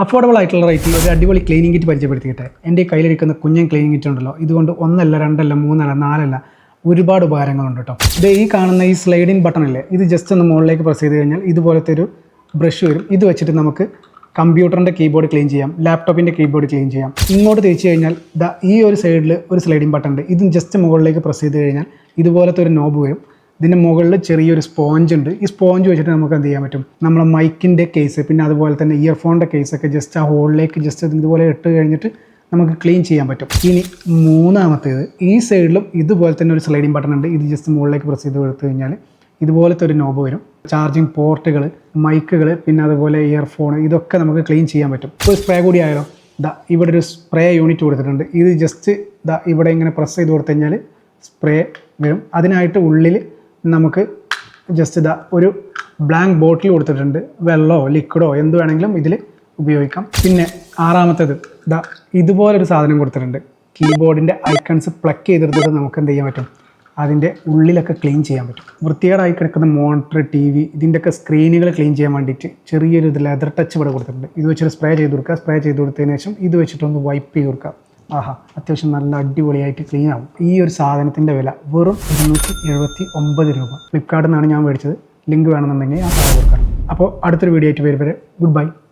Affordable ആയിട്ടുള്ള റേറ്റിൽ ഒരു അടിപൊളി ക്ലീനിങ് കിറ്റ് പരിചയപ്പെടുത്തിയിട്ട് എൻ്റെ കയ്യിലിരിക്കുന്ന കുഞ്ഞൻ ക്ലീനിങ് കിറ്റ് ഉണ്ടല്ലോ, ഇതുകൊണ്ട് ഒന്നല്ല രണ്ടല്ല മൂന്നല്ല നാലല്ല ഒരുപാട് ഉപകാരങ്ങളുണ്ട് കേട്ടോ. ഇത് ഈ കാണുന്ന ഈ സ്ലൈഡിങ് ബട്ടൺ അല്ലേ, ഇത് ജസ്റ്റ് ഒന്ന് മുകളിലേക്ക് പ്രസ് ചെയ്ത് കഴിഞ്ഞാൽ ഇതുപോലത്തെ ഒരു ബ്രഷ് വരും. ഇത് വെച്ചിട്ട് നമുക്ക് കമ്പ്യൂട്ടറിൻ്റെ കീബോർഡ് ക്ലീൻ ചെയ്യാം, ലാപ്ടോപ്പിൻ്റെ കീബോർഡ് ക്ലീൻ ചെയ്യാം. ഇങ്ങോട്ട് തിരിച്ചു കഴിഞ്ഞാൽ ഈ ഒരു സൈഡിൽ ഒരു സ്ലൈഡിങ് ബട്ടൺ ഉണ്ട്. ഇത് ജസ്റ്റ് മുകളിലേക്ക് പ്രസ് ചെയ്ത് കഴിഞ്ഞാൽ ഇതുപോലത്തെ ഒരു നോബ് വരും. ഇതിൻ്റെ മുകളിൽ ചെറിയൊരു സ്പോഞ്ച് ഉണ്ട്. ഈ സ്പോഞ്ച് വെച്ചിട്ട് നമുക്ക് എന്ത് ചെയ്യാൻ പറ്റും, നമ്മളെ മൈക്കിൻ്റെ കേസ് പിന്നെ അതുപോലെ തന്നെ ഇയർഫോണിൻ്റെ കേസൊക്കെ ജസ്റ്റ് ആ ഹോളിലേക്ക് ജസ്റ്റ് ഇതുപോലെ ഇട്ട് കഴിഞ്ഞിട്ട് നമുക്ക് ക്ലീൻ ചെയ്യാൻ പറ്റും. ഇനി മൂന്നാമത്തേത്, ഈ സൈഡിലും ഇതുപോലെ തന്നെ ഒരു സ്ലൈഡിങ് ബട്ടൺ ഉണ്ട്. ഇത് ജസ്റ്റ് മുകളിലേക്ക് പ്രസ് ചെയ്ത് കൊടുത്തു കഴിഞ്ഞാൽ ഇതുപോലത്തെ ഒരു നോബ് വരും. ചാർജിങ് പോർട്ടുകൾ, മൈക്കുകൾ പിന്നെ അതുപോലെ ഇയർഫോൺ ഇതൊക്കെ നമുക്ക് ക്ലീൻ ചെയ്യാൻ പറ്റും. ഒരു സ്പ്രേ കൂടി ആയാലോ, ഇവിടെ ഒരു സ്പ്രേ യൂണിറ്റ് കൊടുത്തിട്ടുണ്ട്. ഇത് ജസ്റ്റ് ഇവിടെ ഇങ്ങനെ പ്രസ് ചെയ്ത് കൊടുത്തു കഴിഞ്ഞാൽ സ്പ്രേ വരും. അതിനായിട്ട് ഉള്ളിൽ നമുക്ക് ജസ്റ്റ് ഒരു ബ്ലാങ്ക് ബോട്ടിൽ കൊടുത്തിട്ടുണ്ട്. വെള്ളമോ ലിക്വിഡോ എന്ത് വേണമെങ്കിലും ഇതിൽ ഉപയോഗിക്കാം. പിന്നെ ആറാമത്തേത് ഇതുപോലൊരു സാധനം കൊടുത്തിട്ടുണ്ട്. കീബോർഡിൻ്റെ ഐക്കൺസ് പ്ലഗ് ചെയ്തെടുത്തിട്ട് നമുക്ക് എന്ത് ചെയ്യാൻ പറ്റും, അതിൻ്റെ ഉള്ളിലൊക്കെ ക്ലീൻ ചെയ്യാൻ പറ്റും. വൃത്തികേടായി കിടക്കുന്ന മോണിറ്റർ, TV ഇതിൻ്റെയൊക്കെ സ്ക്രീനുകൾ ക്ലീൻ ചെയ്യാൻ വേണ്ടിയിട്ട് ചെറിയൊരു ലെതർ ടച്ച് ഇവിടെ കൊടുത്തിട്ടുണ്ട്. ഇത് വെച്ചിട്ട് സ്പ്രേ ചെയ്ത് കൊടുക്കുക. സ്പ്രേ ചെയ്ത് കൊടുത്തതിന് ശേഷം ഇത് വെച്ചിട്ടൊന്ന് വൈപ്പ് ചെയ്ത് കൊടുക്കുക. ആഹാ, അത്യാവശ്യം നല്ല അടിപൊളിയായിട്ട് ക്ലീൻ ആവും. ഈ ഒരു സാധനത്തിൻ്റെ വില വെറും 279 രൂപ. ഫ്ലിപ്കാർട്ടിൽ നിന്നാണ് ഞാൻ മേടിച്ചത്. ലിങ്ക് വേണമെന്നുണ്ടെങ്കിൽ ഞാൻ താഴെ കൊടുക്കാം. അപ്പോൾ അടുത്തൊരു വീഡിയോ ആയിട്ട് വരും വരെ ഗുഡ് ബൈ.